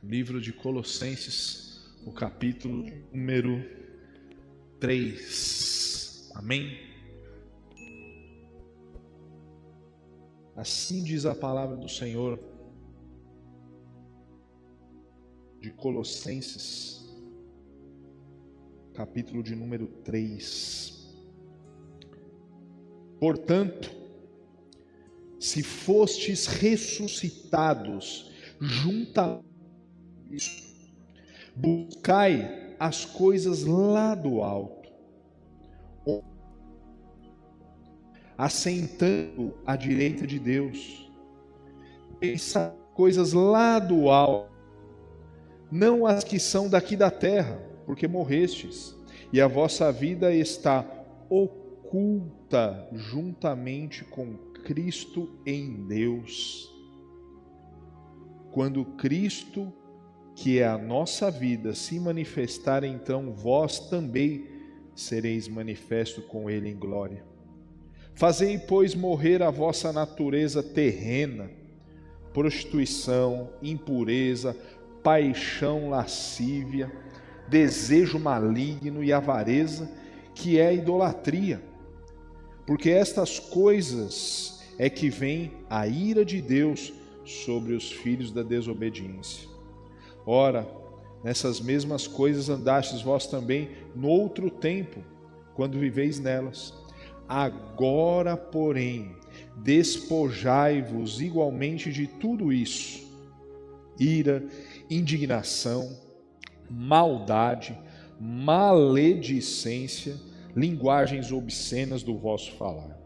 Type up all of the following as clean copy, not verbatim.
livro de Colossenses, o capítulo número 3. Amém? Assim diz a palavra do Senhor de Colossenses, capítulo de número 3. Portanto, se fostes ressuscitados juntamente, buscai as coisas lá do alto, assentando à direita de Deus. Pensai coisas lá do alto, não as que são daqui da terra, porque morrestes, e a vossa vida está oculta juntamente com Cristo em Deus. Quando Cristo, que é a nossa vida, se manifestar, então vós também sereis manifesto com Ele em glória. Fazei, pois, morrer a vossa natureza terrena, prostituição, impureza, paixão lascívia, desejo maligno e avareza, que é a idolatria. Porque estas coisas é que vem a ira de Deus sobre os filhos da desobediência. Ora, nessas mesmas coisas andastes vós também no outro tempo, quando viveis nelas. Agora, porém, despojai-vos igualmente de tudo isso: ira, indignação, maldade, maledicência, linguagens obscenas do vosso falar.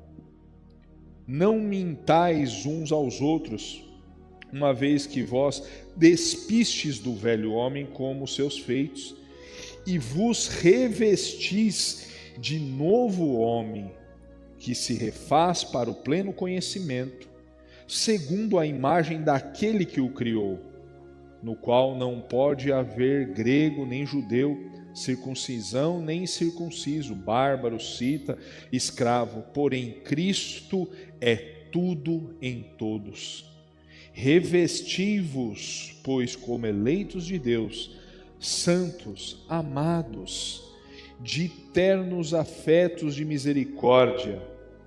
Não mintais uns aos outros, uma vez que vós despistes do velho homem como seus feitos, e vos revestis de novo homem, que se refaz para o pleno conhecimento, segundo a imagem daquele que o criou, no qual não pode haver grego nem judeu, circuncisão nem incircunciso, bárbaro, cita, escravo, porém Cristo é tudo em todos. Revesti-vos, pois, como eleitos de Deus, santos, amados, de ternos afetos de misericórdia,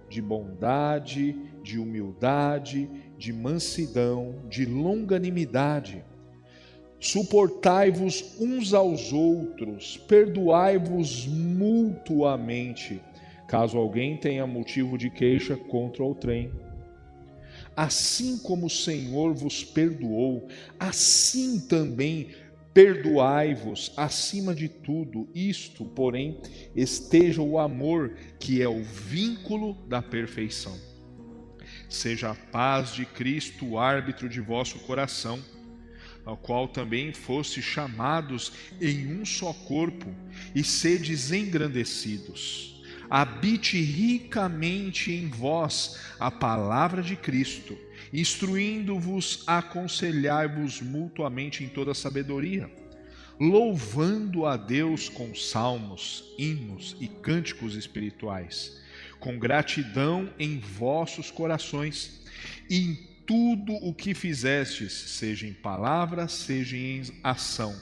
de bondade, de humildade, de mansidão, de longanimidade. Suportai-vos uns aos outros, perdoai-vos mutuamente, caso alguém tenha motivo de queixa contra outrem. Assim como o Senhor vos perdoou, assim também perdoai-vos. Acima de tudo, isto, porém, esteja o amor, que é o vínculo da perfeição. Seja a paz de Cristo o árbitro de vosso coração, ao qual também fostes chamados em um só corpo, e sedes engrandecidos. Habite ricamente em vós a palavra de Cristo, instruindo-vos, aconselhai-vos mutuamente em toda sabedoria, louvando a Deus com salmos, hinos e cânticos espirituais, com gratidão em vossos corações, e em tudo o que fizestes, seja em palavra, seja em ação,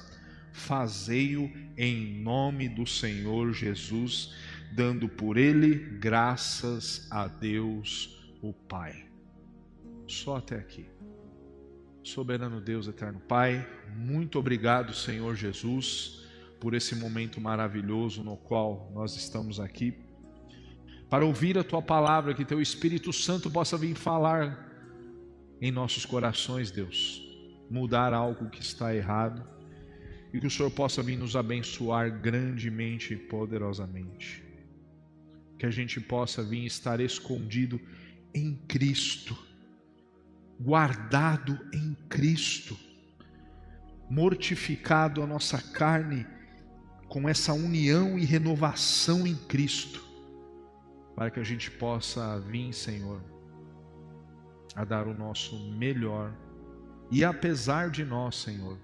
fazei-o em nome do Senhor Jesus, dando por ele graças a Deus o Pai. Só até aqui. Soberano Deus, eterno Pai, muito obrigado, Senhor Jesus, por esse momento maravilhoso no qual nós estamos aqui, para ouvir a Tua palavra, que Teu Espírito Santo possa vir falar em nossos corações, Deus, mudar algo que está errado, e que o Senhor possa vir nos abençoar grandemente e poderosamente. Que a gente possa vir estar escondido em Cristo, guardado em Cristo, mortificado a nossa carne com essa união e renovação em Cristo, para que a gente possa vir, Senhor, a dar o nosso melhor, e apesar de nós, Senhor,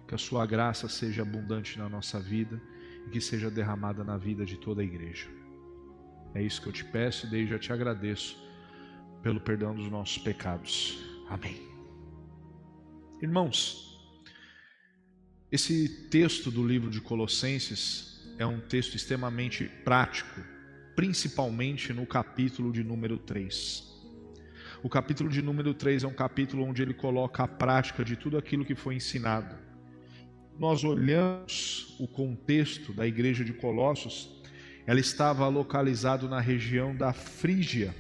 que a Sua graça seja abundante na nossa vida e que seja derramada na vida de toda a igreja. É isso que eu te peço e desde já te agradeço pelo perdão dos nossos pecados. Amém. Irmãos, Esse texto do livro de Colossenses é um texto extremamente prático, principalmente no capítulo de número 3. O capítulo de número 3 é um capítulo onde ele coloca a prática de tudo aquilo que foi ensinado. Nós olhamos o contexto da igreja de Colossos, ela estava localizada na região da Frígia,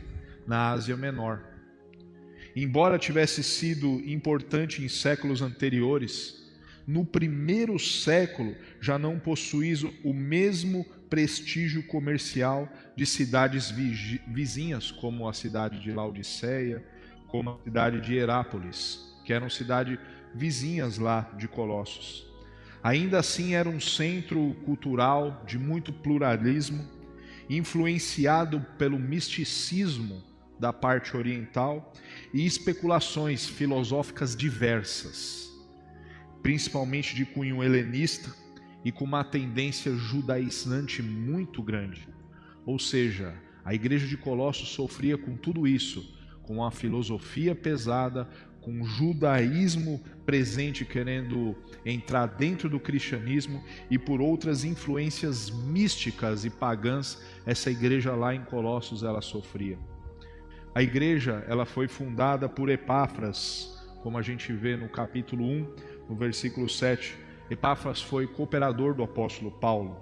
na Ásia Menor. Embora tivesse sido importante em séculos anteriores, no primeiro século já não possuía o mesmo prestígio comercial de cidades vizinhas, como a cidade de Laodiceia, como a cidade de Herápolis, que eram cidades vizinhas lá de Colossos. Ainda assim era um centro cultural de muito pluralismo, influenciado pelo misticismo da parte oriental e especulações filosóficas diversas, principalmente de cunho helenista e com uma tendência judaizante muito grande. Ou seja, a igreja de Colossos sofria com tudo isso, com a filosofia pesada, com o judaísmo presente querendo entrar dentro do cristianismo e por outras influências místicas e pagãs, essa igreja lá em Colossos ela sofria. A igreja ela foi fundada por Epáfras, como a gente vê no capítulo 1, no versículo 7. Epáfras foi cooperador do apóstolo Paulo.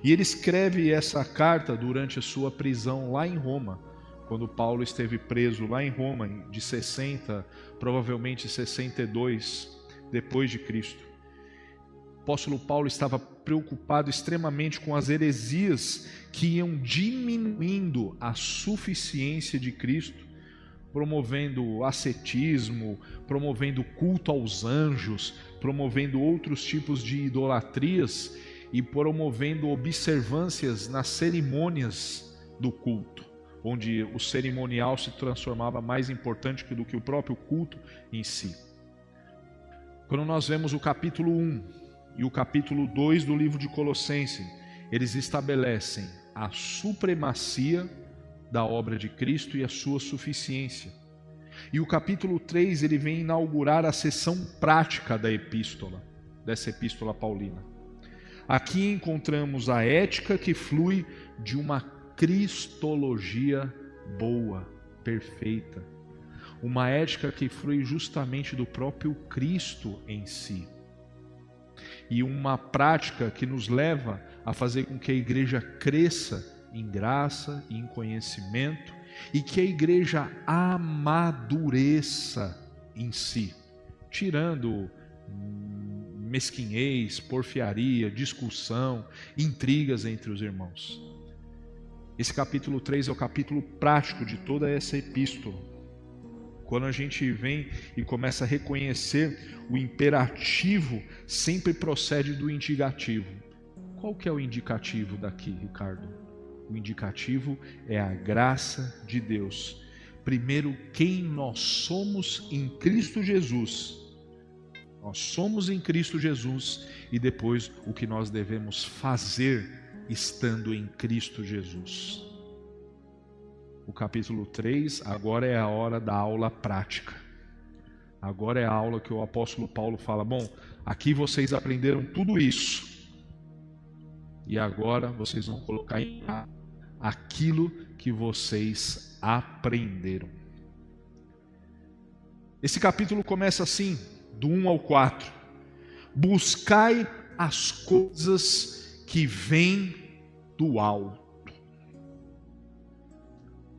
E ele escreve essa carta durante a sua prisão lá em Roma, quando Paulo esteve preso lá em Roma, de 60, provavelmente 62, depois de Cristo. O apóstolo Paulo estava preocupado extremamente com as heresias que iam diminuindo a suficiência de Cristo, promovendo ascetismo, promovendo culto aos anjos, promovendo outros tipos de idolatrias e promovendo observâncias nas cerimônias do culto, onde o cerimonial se transformava mais importante do que o próprio culto em si. Quando nós vemos o capítulo 1 e o capítulo 2 do livro de Colossenses, eles estabelecem a supremacia da obra de Cristo e a sua suficiência. E o capítulo 3 ele vem inaugurar a seção prática da epístola, dessa epístola paulina. Aqui encontramos a ética que flui de uma cristologia boa, perfeita. Uma ética que flui justamente do próprio Cristo em si. E uma prática que nos leva a fazer com que a igreja cresça em graça e em conhecimento e que a igreja amadureça em si, tirando mesquinhez, porfiaria, discussão, intrigas entre os irmãos. Esse capítulo 3 é o capítulo prático de toda essa epístola. Quando a gente vem e começa a reconhecer o imperativo, sempre procede do indicativo. Qual que é o indicativo daqui, Ricardo? O indicativo é a graça de Deus. Primeiro, quem nós somos em Cristo Jesus. Nós somos em Cristo Jesus e depois o que nós devemos fazer estando em Cristo Jesus. O capítulo 3 agora é a hora da aula prática. Agora é a aula que o apóstolo Paulo fala, bom, aqui vocês aprenderam tudo isso. E agora vocês vão colocar em prática aquilo que vocês aprenderam. Esse capítulo começa assim, do 1 ao 4. Buscai as coisas que vêm do alto.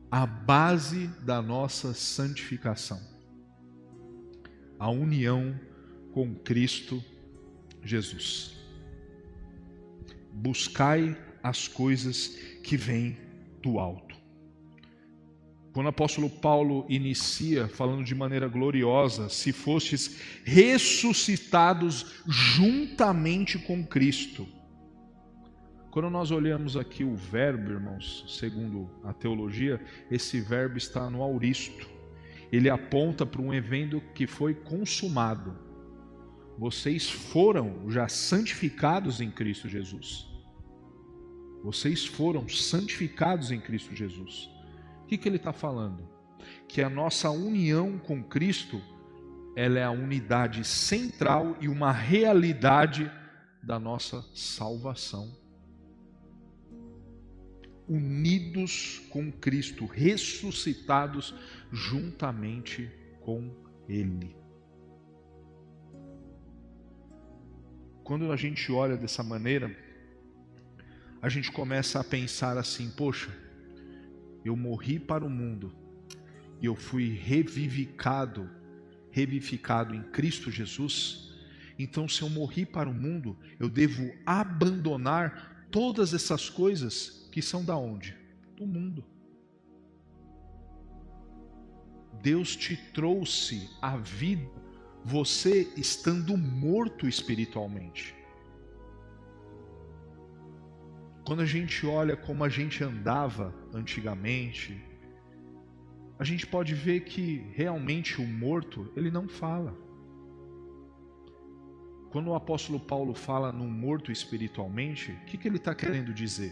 A base da nossa santificação. A união com Cristo Jesus. Buscai as coisas que vêm do alto. Quando o apóstolo Paulo inicia falando de maneira gloriosa, se fostes ressuscitados juntamente com Cristo. Quando nós olhamos aqui o verbo, irmãos, segundo a teologia, esse verbo está no auristo. Ele aponta para um evento que foi consumado. Vocês foram já santificados em Cristo Jesus. Vocês foram santificados em Cristo Jesus. O que ele está falando? Que a nossa união com Cristo ela é a unidade central e uma realidade da nossa salvação. Unidos com Cristo, ressuscitados juntamente com Ele. Quando a gente olha dessa maneira, a gente começa a pensar assim: poxa, eu morri para o mundo e eu fui revivificado em Cristo Jesus. Então, se eu morri para o mundo, eu devo abandonar todas essas coisas que são da onde? Do mundo. Deus te trouxe à vida, você estando morto espiritualmente. Quando a gente olha como a gente andava antigamente, a gente pode ver que realmente o morto, ele não fala. Quando o apóstolo Paulo fala no morto espiritualmente, o que ele está querendo dizer?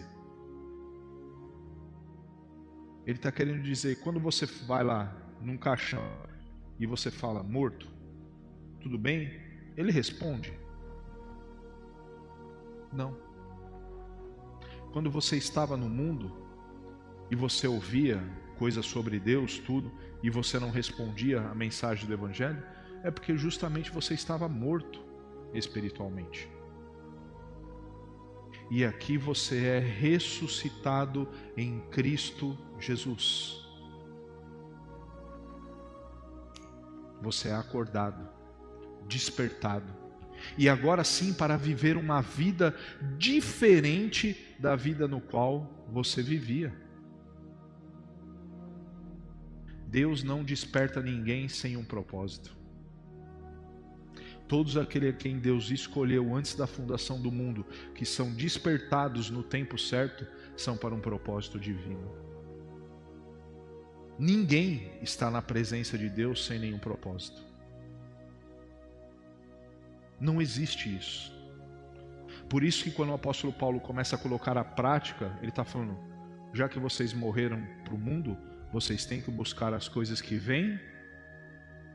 Ele está querendo dizer, quando você vai lá num caixão e você fala morto, tudo bem? Ele responde? Não. Quando você estava no mundo e você ouvia coisas sobre Deus, tudo, e você não respondia a mensagem do Evangelho, é porque justamente você estava morto espiritualmente. E aqui você é ressuscitado em Cristo Jesus. Você é acordado, despertado. E agora sim, para viver uma vida diferente da vida no qual você vivia. Deus não desperta ninguém sem um propósito. Todos aqueles a quem Deus escolheu antes da fundação do mundo, que são despertados no tempo certo, são para um propósito divino. Ninguém está na presença de Deus sem nenhum propósito. Não existe isso. Por isso que quando o apóstolo Paulo começa a colocar a prática, ele está falando, já que vocês morreram para o mundo, vocês têm que buscar as coisas que vêm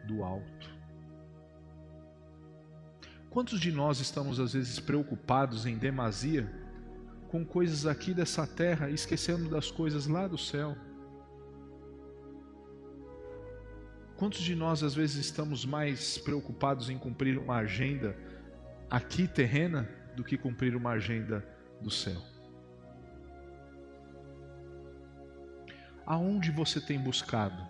do alto. Quantos de nós estamos às vezes preocupados em demasia com coisas aqui dessa terra, esquecendo das coisas lá do céu? Quantos de nós às vezes estamos mais preocupados em cumprir uma agenda aqui terrena do que cumprir uma agenda do céu? Aonde você tem buscado?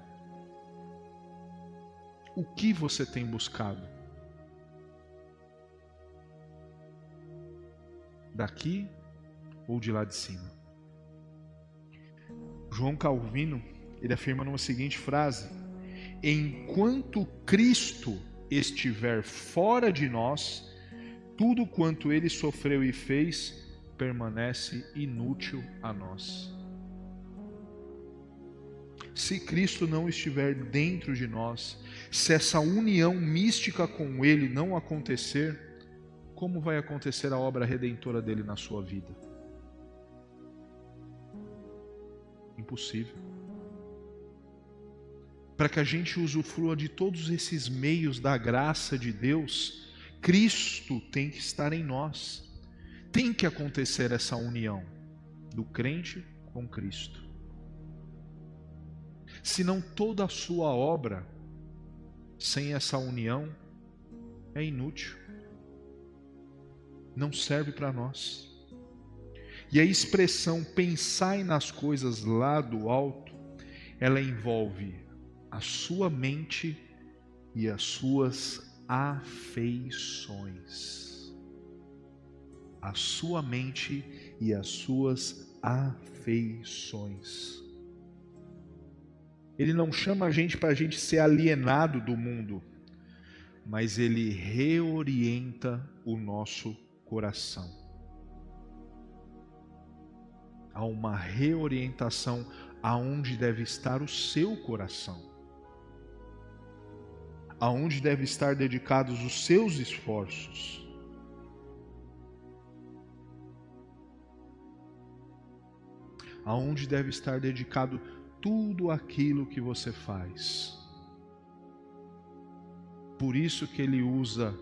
O que você tem buscado? Daqui ou de lá de cima? João Calvino, ele afirma numa seguinte frase: enquanto Cristo estiver fora de nós, tudo quanto ele sofreu e fez permanece inútil a nós. Se Cristo não estiver dentro de nós, se essa união mística com Ele não acontecer, como vai acontecer a obra redentora dele na sua vida? Impossível. Para que a gente usufrua de todos esses meios da graça de Deus, Cristo tem que estar em nós. Tem que acontecer essa união do crente com Cristo. Senão toda a sua obra, sem essa união, é inútil. Não serve para nós. E a expressão pensai nas coisas lá do alto, ela envolve a sua mente e as suas afeições. A sua mente e as suas afeições. Ele não chama a gente para a gente ser alienado do mundo, mas ele reorienta o nosso coração. Há uma reorientação aonde deve estar o seu coração. Aonde deve estar dedicados os seus esforços. Aonde deve estar dedicado tudo aquilo que você faz. por isso que ele usa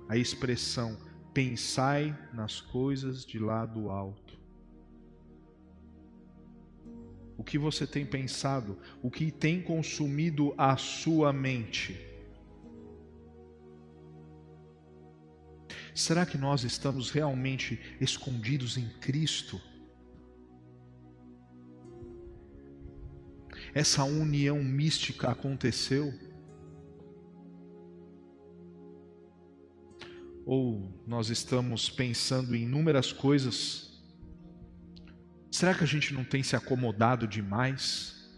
a expressão: pensai nas coisas de lá do alto. O que você tem pensado? O que tem consumido a sua mente? Será que nós estamos realmente escondidos em Cristo? Essa união mística aconteceu? Ou nós estamos pensando em inúmeras coisas? Será que a gente não tem se acomodado demais?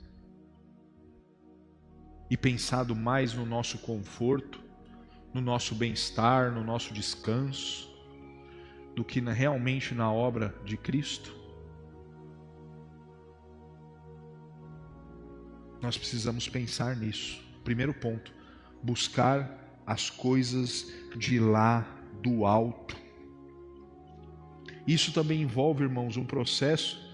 E pensado mais no nosso conforto, no nosso bem-estar, no nosso descanso, do que realmente na obra de Cristo? Nós precisamos pensar nisso. Primeiro ponto: buscar as coisas de lá do alto. Isso também envolve, irmãos, um processo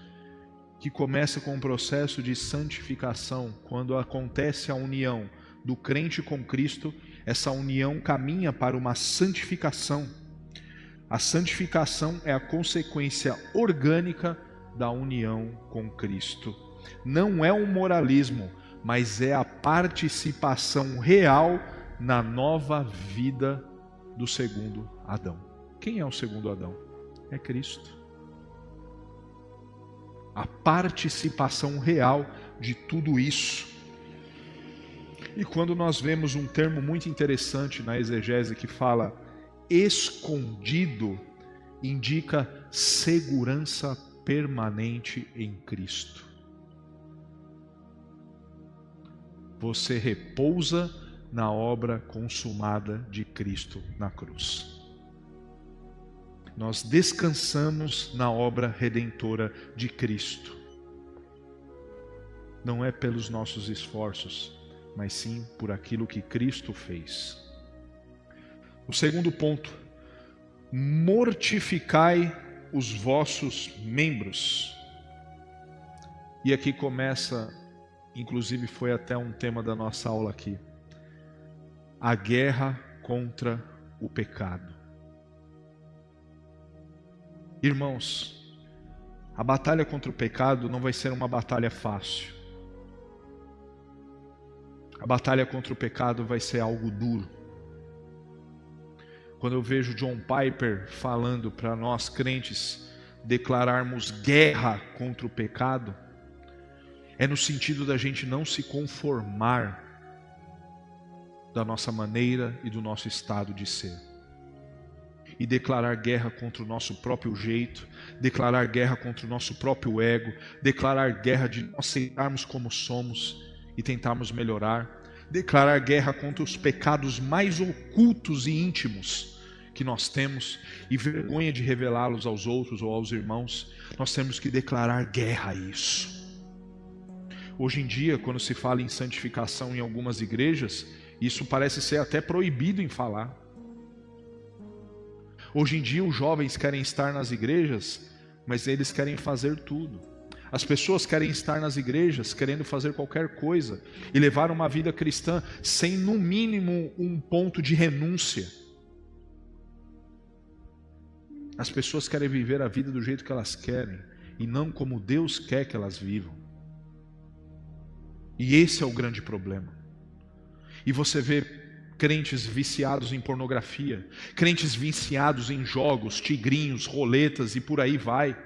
que começa com um processo de santificação. Quando acontece a união do crente com Cristo, essa união caminha para uma santificação. A santificação é a consequência orgânica da união com Cristo. Não é um moralismo, mas é a participação real na nova vida do segundo Adão. Quem é o segundo Adão? É Cristo. A participação real de tudo isso. E quando nós vemos um termo muito interessante na exegese que fala escondido, indica segurança permanente em Cristo. Você repousa na obra consumada de Cristo na cruz. Nós descansamos na obra redentora de Cristo. Não é pelos nossos esforços, mas sim por aquilo que Cristo fez. O segundo ponto: mortificai os vossos membros. E aqui começa, inclusive foi até um tema da nossa aula aqui, a guerra contra o pecado. Irmãos, a batalha contra o pecado não vai ser uma batalha fácil. A batalha contra o pecado vai ser algo duro. Quando eu vejo John Piper falando para nós crentes declararmos guerra contra o pecado, é no sentido da gente não se conformar da nossa maneira e do nosso estado de ser. E declarar guerra contra o nosso próprio jeito, declarar guerra contra o nosso próprio ego, declarar guerra de nós aceitarmos como somos e tentarmos melhorar, declarar guerra contra os pecados mais ocultos e íntimos que nós temos e vergonha de revelá-los aos outros ou aos irmãos. Nós temos que declarar guerra a isso. Hoje em dia, quando se fala em santificação em algumas igrejas, isso parece ser até proibido em falar. Hoje em dia os jovens querem estar nas igrejas, mas eles querem fazer tudo. As pessoas querem estar nas igrejas querendo fazer qualquer coisa e levar uma vida cristã sem no mínimo um ponto de renúncia. As pessoas querem viver a vida do jeito que elas querem e não como Deus quer que elas vivam. E esse é o grande problema. E você vê crentes viciados em pornografia, crentes viciados em jogos, tigrinhos, roletas e por aí vai.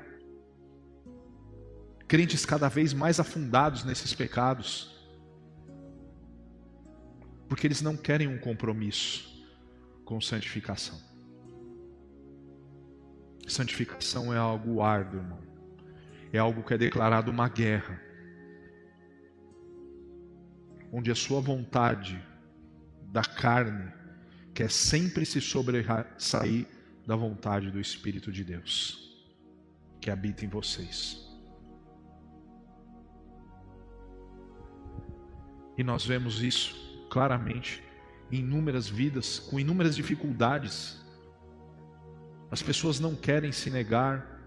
Crentes cada vez mais afundados nesses pecados, porque eles não querem um compromisso com santificação. Santificação é algo árduo, irmão. É algo que é declarado uma guerra, onde a sua vontade da carne quer sempre se sobressair da vontade do Espírito de Deus que habita em vocês. E nós vemos isso claramente em inúmeras vidas, com inúmeras dificuldades. As pessoas não querem se negar,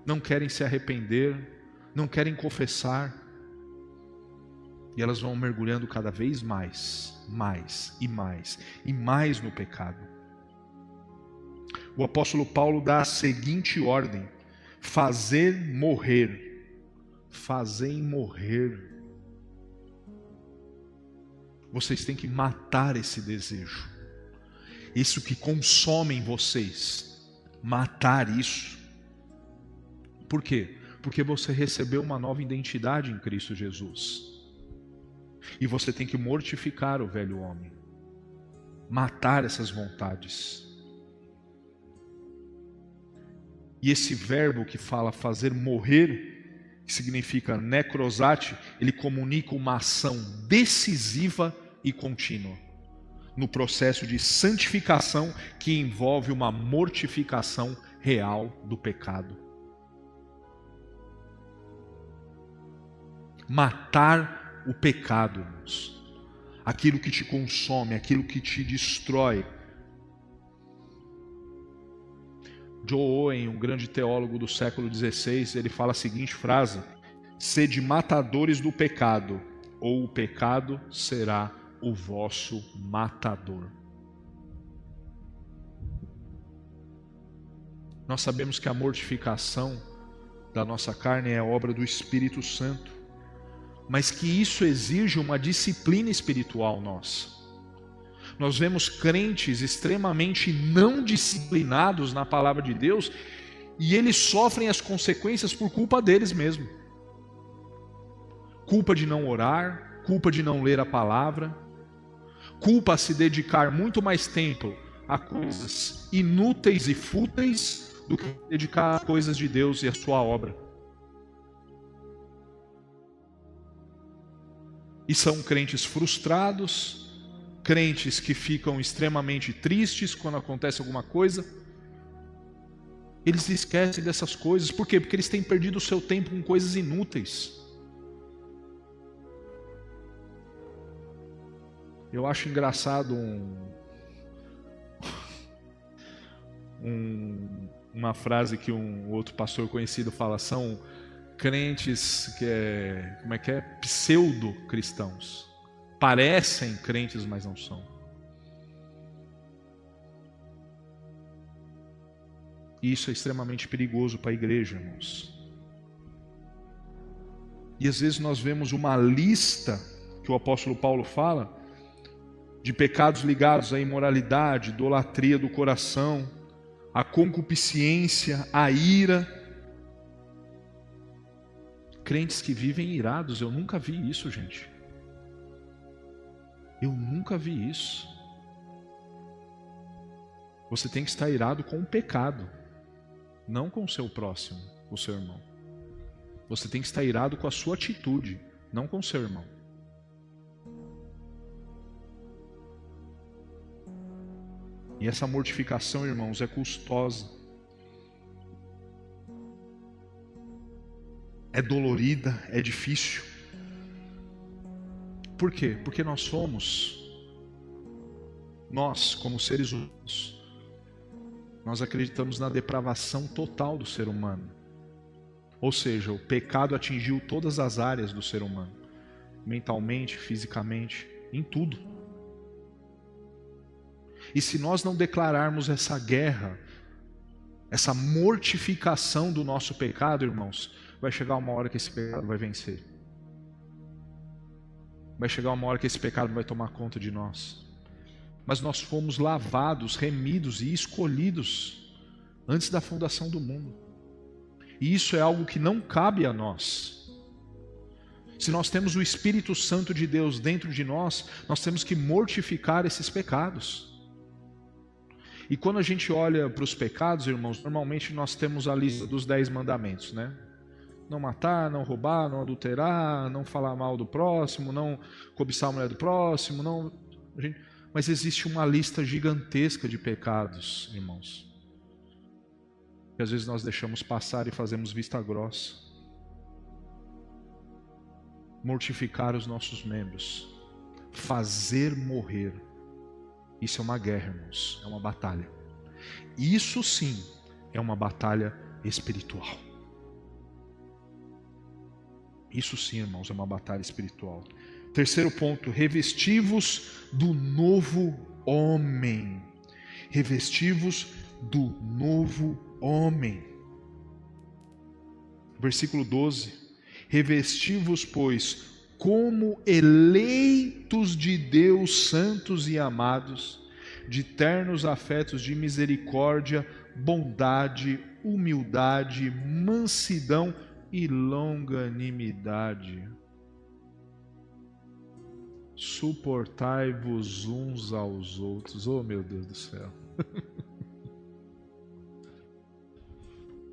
não querem se arrepender, não querem confessar. E elas vão mergulhando cada vez mais, mais e mais, e mais no pecado. O apóstolo Paulo dá a seguinte ordem: fazer morrer. Fazer morrer. Vocês têm que matar esse desejo. Isso que consome em vocês. Matar isso. Por quê? Porque você recebeu uma nova identidade em Cristo Jesus. E você tem que mortificar o velho homem. Matar essas vontades. E esse verbo que fala fazer morrer, que significa necrosate, ele comunica uma ação decisiva e contínua no processo de santificação que envolve uma mortificação real do pecado. Matar o pecado, irmãos. Aquilo que te consome, aquilo que te destrói. John Owen, um grande teólogo do século XVI, ele fala a seguinte frase: sede matadores do pecado, ou o pecado será o vosso matador. Nós sabemos que a mortificação da nossa carne é obra do Espírito Santo, mas que isso exige uma disciplina espiritual nossa. Nós vemos crentes extremamente não disciplinados na palavra de Deus e eles sofrem as consequências por culpa deles mesmos. Culpa de não orar, culpa de não ler a palavra, culpa a se dedicar muito mais tempo a coisas inúteis e fúteis do que dedicar a coisas de Deus e a sua obra. E são crentes frustrados, crentes que ficam extremamente tristes quando acontece alguma coisa. Eles esquecem dessas coisas. Por quê? Porque eles têm perdido o seu tempo com coisas inúteis. Eu acho engraçado uma frase que um outro pastor conhecido fala: são crentes que é pseudo-cristãos. Parecem crentes, mas não são. E isso é extremamente perigoso para a igreja, irmãos. E às vezes nós vemos uma lista que o apóstolo Paulo fala de pecados ligados à imoralidade, idolatria do coração, a concupiscência, a ira. Crentes que vivem irados, eu nunca vi isso, gente. Eu nunca vi isso. Você tem que estar irado com o pecado, não com o seu próximo, o seu irmão. Você tem que estar irado com a sua atitude, não com o seu irmão. E essa mortificação, irmãos, é custosa. É dolorida, é difícil. Por quê? Porque nós como seres humanos, nós acreditamos na depravação total do ser humano. Ou seja, o pecado atingiu todas as áreas do ser humano. Mentalmente, fisicamente, em tudo. E se nós não declararmos essa guerra, essa mortificação do nosso pecado, irmãos, vai chegar uma hora que esse pecado vai vencer. Vai chegar uma hora que esse pecado vai tomar conta de nós. Mas nós fomos lavados, remidos e escolhidos antes da fundação do mundo. E isso é algo que não cabe a nós. Se nós temos o Espírito Santo de Deus dentro de nós, nós temos que mortificar esses pecados. E quando a gente olha para os pecados, irmãos, normalmente nós temos a lista dos 10 mandamentos, né? Não matar, não roubar, não adulterar, não falar mal do próximo, não cobiçar a mulher do próximo, mas existe uma lista gigantesca de pecados, irmãos, que às vezes nós deixamos passar e fazemos vista grossa. Mortificar os nossos membros, fazer morrer, isso é uma guerra, irmãos, é uma batalha. Isso sim é uma batalha espiritual. Isso sim, irmãos, é uma batalha espiritual. Terceiro ponto, revestivos do novo homem. Revestivos do novo homem. Versículo 12. Revestivos, pois, como eleitos de Deus, santos e amados, de ternos afetos de misericórdia, bondade, humildade, mansidão e longanimidade. Suportai-vos uns aos outros. Oh, meu Deus do céu.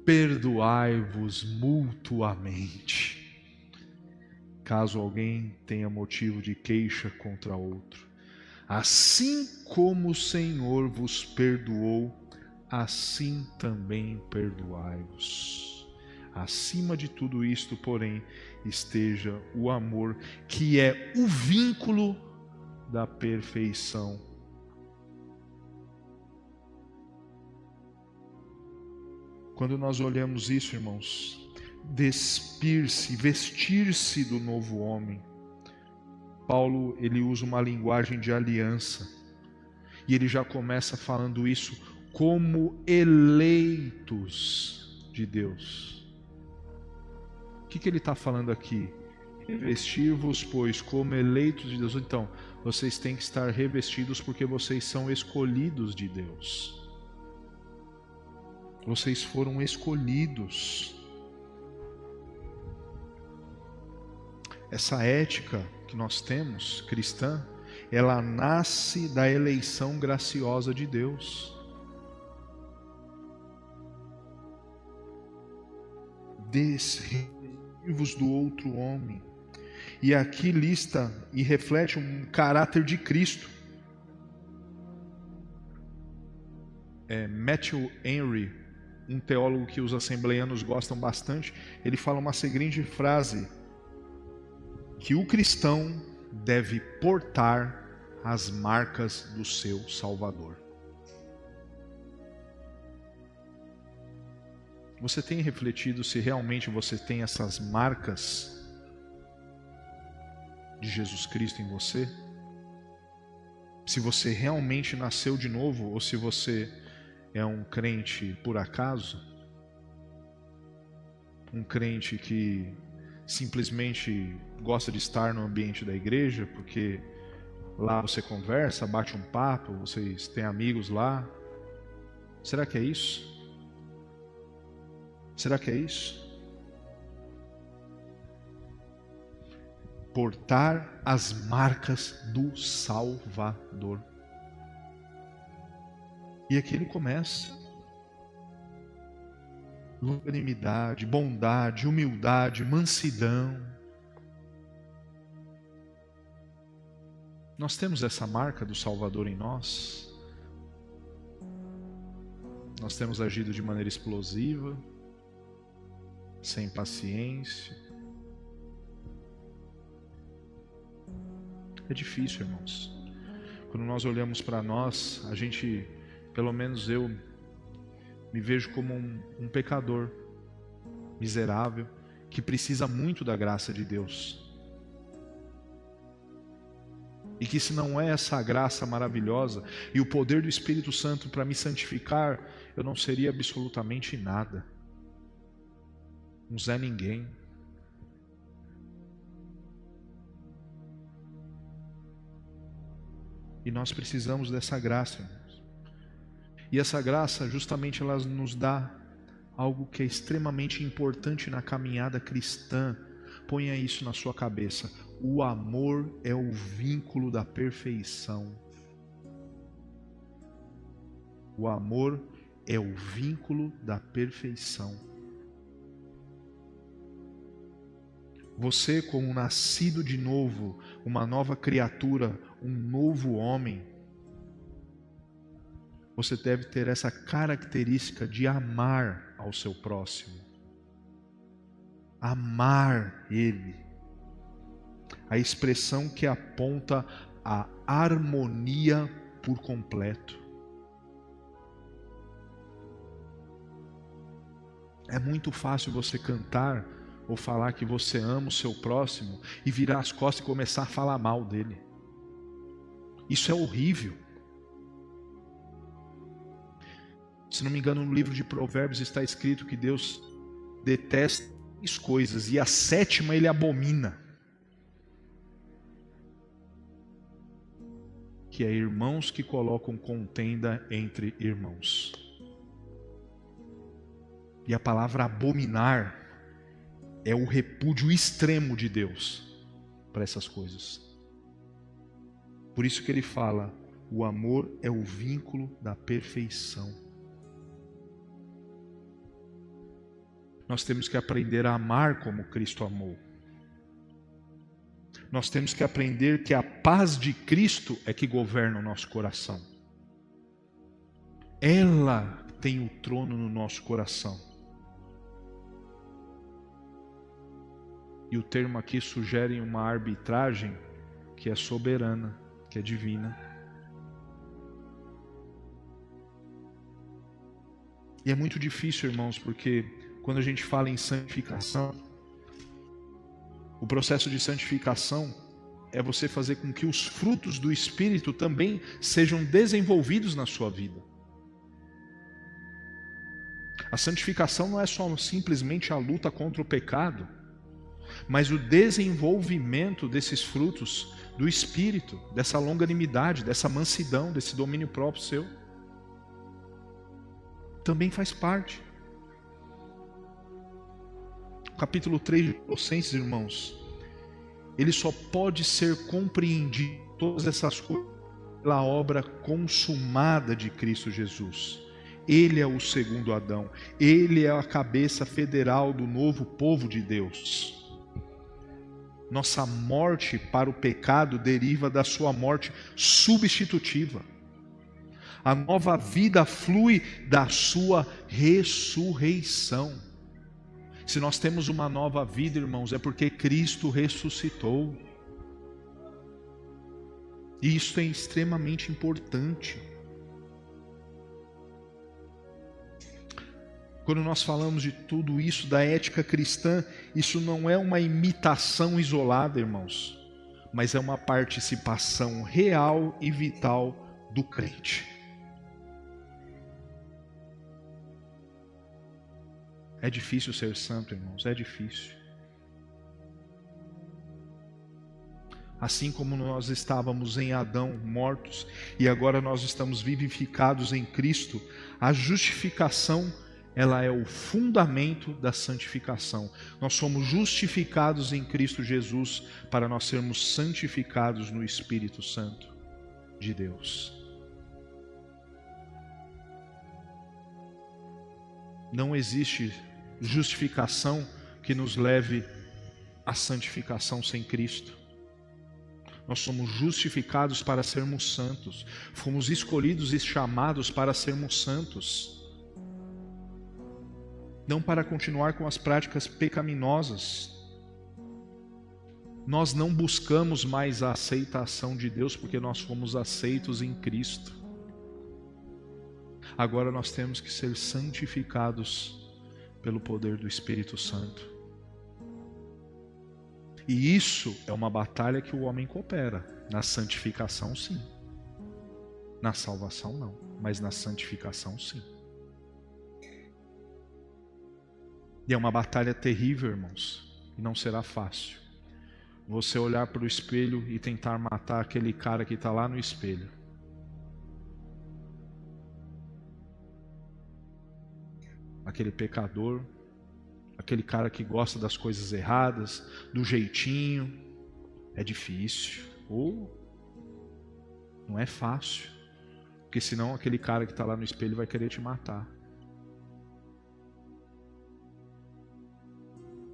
Perdoai-vos mutuamente, caso alguém tenha motivo de queixa contra outro. Assim como o Senhor vos perdoou, assim também perdoai-vos. Acima de tudo isto, porém, esteja o amor, que é o vínculo da perfeição. Quando nós olhamos isso, irmãos, despir-se, vestir-se do novo homem, Paulo, ele usa uma linguagem de aliança, e ele já começa falando isso como eleitos de Deus. O que ele está falando aqui? Revestir-vos, pois, como eleitos de Deus. Então, vocês têm que estar revestidos porque vocês são escolhidos de Deus. Vocês foram escolhidos. Essa ética que nós temos, cristã, ela nasce da eleição graciosa de Deus. Desrevestivos do outro homem. E aqui lista e reflete um caráter de Cristo. Matthew Henry, um teólogo que os assembleianos gostam bastante, ele fala uma seguinte frase: que o cristão deve portar as marcas do seu Salvador. Você tem refletido se realmente você tem essas marcas de Jesus Cristo em você? Se você realmente nasceu de novo ou se você é um crente por acaso? Um crente que simplesmente gosta de estar no ambiente da igreja porque lá você conversa, bate um papo, vocês têm amigos lá? Será que é isso? Será que é isso? Portar as marcas do Salvador. E aqui ele começa. Longanimidade, bondade, humildade, mansidão. Nós temos essa marca do Salvador em nós. Nós temos agido de maneira explosiva, sem paciência. É difícil, irmãos. Quando nós olhamos para nós, a gente, pelo menos eu, me vejo como um pecador miserável que precisa muito da graça de Deus. E que se não é essa graça maravilhosa e o poder do Espírito Santo para me santificar, eu não seria absolutamente nada. Um Zé Ninguém. E nós precisamos dessa graça, irmãos. E essa graça, justamente, ela nos dá algo que é extremamente importante na caminhada cristã. Ponha isso na sua cabeça. O amor é o vínculo da perfeição. O amor é o vínculo da perfeição. Você, como nascido de novo, uma nova criatura, um novo homem, você deve ter essa característica de amar ao seu próximo. Amar ele. A expressão que aponta a harmonia por completo. É muito fácil você cantar ou falar que você ama o seu próximo e virar as costas e começar a falar mal dele. Isso é horrível. Se não me engano, no livro de Provérbios está escrito que Deus detesta 6 coisas e a 7ª ele abomina. Que é irmãos que colocam contenda entre irmãos. E a palavra abominar é o repúdio extremo de Deus para essas coisas. Por isso que ele fala, o amor é o vínculo da perfeição. Nós temos que aprender a amar como Cristo amou. Nós temos que aprender que a paz de Cristo é que governa o nosso coração. Ela tem o trono no nosso coração. E o termo aqui sugere uma arbitragem que é soberana, que é divina. E é muito difícil, irmãos, porque quando a gente fala em santificação, o processo de santificação é você fazer com que os frutos do Espírito também sejam desenvolvidos na sua vida. A santificação não é só simplesmente a luta contra o pecado, mas o desenvolvimento desses frutos do Espírito, dessa longanimidade, dessa mansidão, desse domínio próprio seu, também faz parte. Capítulo 3 de Colossenses, irmãos, ele só pode ser compreendido, todas essas coisas, pela obra consumada de Cristo Jesus. Ele é o segundo Adão, ele é a cabeça federal do novo povo de Deus. Nossa morte para o pecado deriva da sua morte substitutiva. A nova vida flui da sua ressurreição. Se nós temos uma nova vida, irmãos, é porque Cristo ressuscitou. E isso é extremamente importante. Quando nós falamos de tudo isso, da ética cristã, isso não é uma imitação isolada, irmãos, mas é uma participação real e vital do crente. É difícil ser santo, irmãos, é difícil. Assim como nós estávamos em Adão mortos e agora nós estamos vivificados em Cristo, a justificação, ela é o fundamento da santificação. Nós somos justificados em Cristo Jesus para nós sermos santificados no Espírito Santo de Deus. Não existe justificação que nos leve à santificação sem Cristo. Nós somos justificados para sermos santos. Fomos escolhidos e chamados para sermos santos. Não para continuar com as práticas pecaminosas. Nós não buscamos mais a aceitação de Deus porque nós fomos aceitos em Cristo. Agora nós temos que ser santificados pelo poder do Espírito Santo. E isso é uma batalha que o homem coopera. Na santificação, sim. Na salvação, não. Mas na santificação, sim. E é uma batalha terrível, irmãos. E não será fácil. Você olhar para o espelho e tentar matar aquele cara que está lá no espelho. Aquele pecador, aquele cara que gosta das coisas erradas, do jeitinho, é difícil, ou não é fácil, porque senão aquele cara que está lá no espelho vai querer te matar.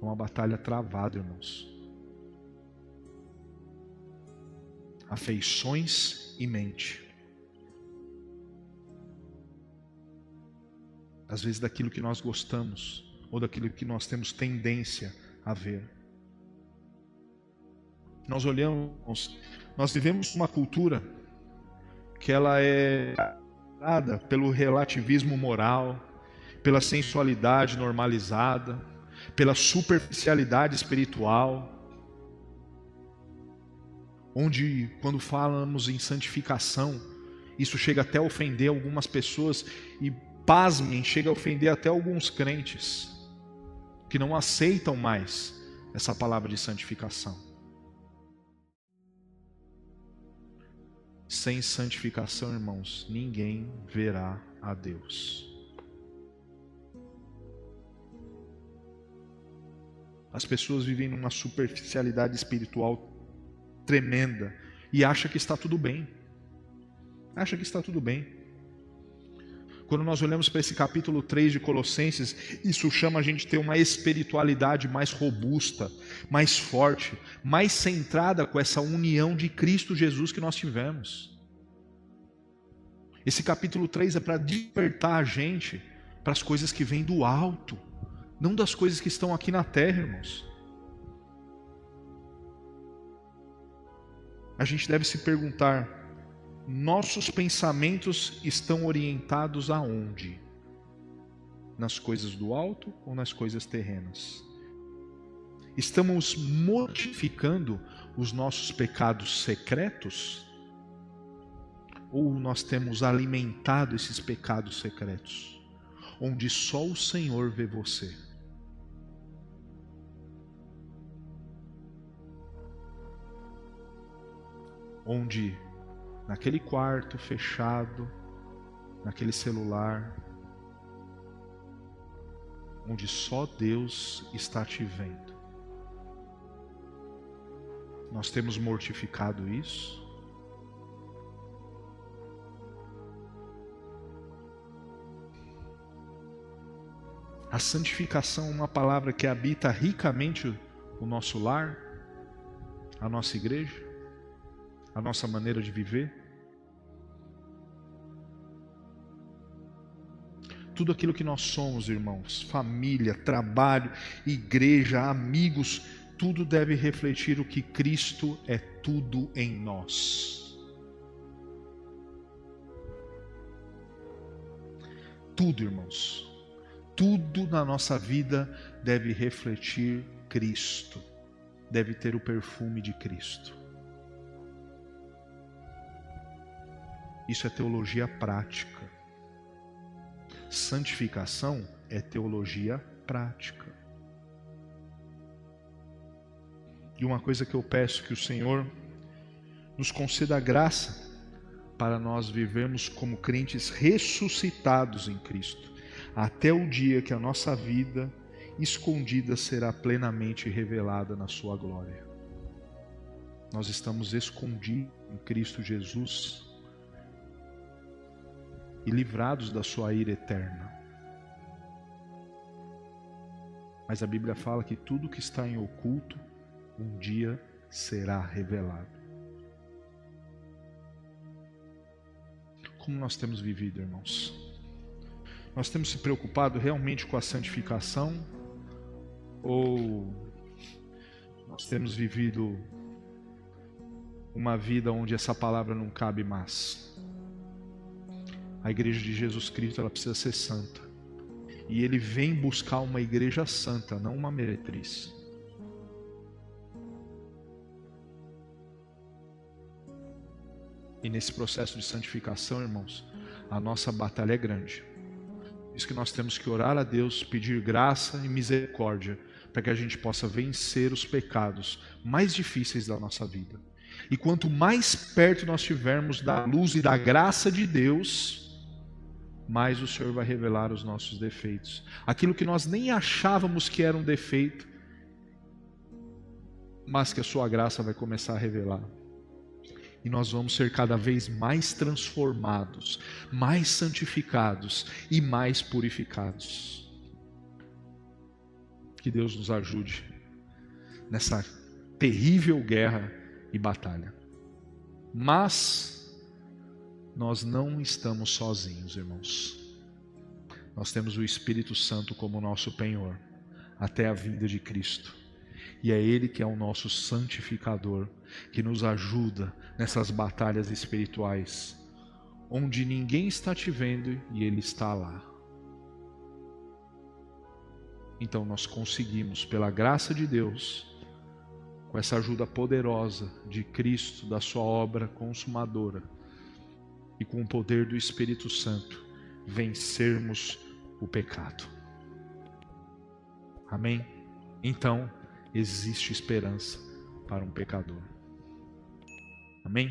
É uma batalha travada, irmãos. Afeições e mente. Às vezes daquilo que nós gostamos, ou daquilo que nós temos tendência a ver. Nós olhamos, nós vivemos uma cultura que ela é dada pelo relativismo moral, pela sensualidade normalizada, pela superficialidade espiritual, onde, quando falamos em santificação, isso chega até a ofender algumas pessoas e, pasmem, chega a ofender até alguns crentes que não aceitam mais essa palavra de santificação. Sem santificação, irmãos, ninguém verá a Deus. As pessoas vivem numa superficialidade espiritual tremenda e acham que está tudo bem. Acha que está tudo bem. Quando nós olhamos para esse capítulo 3 de Colossenses, isso chama a gente a ter uma espiritualidade mais robusta, mais forte, mais centrada com essa união de Cristo Jesus que nós tivemos. Esse capítulo 3 é para despertar a gente para as coisas que vêm do alto, não das coisas que estão aqui na terra, irmãos. A gente deve se perguntar: nossos pensamentos estão orientados aonde? Nas coisas do alto ou nas coisas terrenas? Estamos mortificando os nossos pecados secretos? Ou nós temos alimentado esses pecados secretos, onde só o Senhor vê você? Onde naquele quarto fechado, naquele celular, onde só Deus está te vendo. Nós temos mortificado isso? A santificação é uma palavra que habita ricamente o nosso lar, a nossa igreja, a nossa maneira de viver. Tudo aquilo que nós somos, irmãos, família, trabalho, igreja, amigos, tudo deve refletir o que Cristo é tudo em nós. Tudo, irmãos, tudo na nossa vida deve refletir Cristo, deve ter o perfume de Cristo. Isso é teologia prática. Santificação é teologia prática. E uma coisa que eu peço que o Senhor nos conceda a graça para nós vivermos como crentes ressuscitados em Cristo, até o dia que a nossa vida escondida será plenamente revelada na sua glória. Nós estamos escondidos em Cristo Jesus e livrados da sua ira eterna. Mas a Bíblia fala que tudo que está em oculto, um dia será revelado. Como nós temos vivido, irmãos? Nós temos se preocupado realmente com a santificação? Ou nós temos vivido uma vida onde essa palavra não cabe mais? A igreja de Jesus Cristo, ela precisa ser santa. E Ele vem buscar uma igreja santa, não uma meretriz. E nesse processo de santificação, irmãos, a nossa batalha é grande. Por isso que nós temos que orar a Deus, pedir graça e misericórdia, para que a gente possa vencer os pecados mais difíceis da nossa vida. E quanto mais perto nós estivermos da luz e da graça de Deus, mais o Senhor vai revelar os nossos defeitos. Aquilo que nós nem achávamos que era um defeito, mas que a sua graça vai começar a revelar. E nós vamos ser cada vez mais transformados, mais santificados e mais purificados. Que Deus nos ajude nessa terrível guerra e batalha. Mas nós não estamos sozinhos, irmãos. Nós temos o Espírito Santo como nosso penhor, até a vinda de Cristo. E é Ele que é o nosso santificador, que nos ajuda nessas batalhas espirituais, onde ninguém está te vendo e Ele está lá. então nós conseguimos, pela graça de Deus, com essa ajuda poderosa de Cristo, da sua obra consumadora, e com o poder do Espírito Santo, vencermos o pecado. Amém? Então, existe esperança para um pecador. Amém?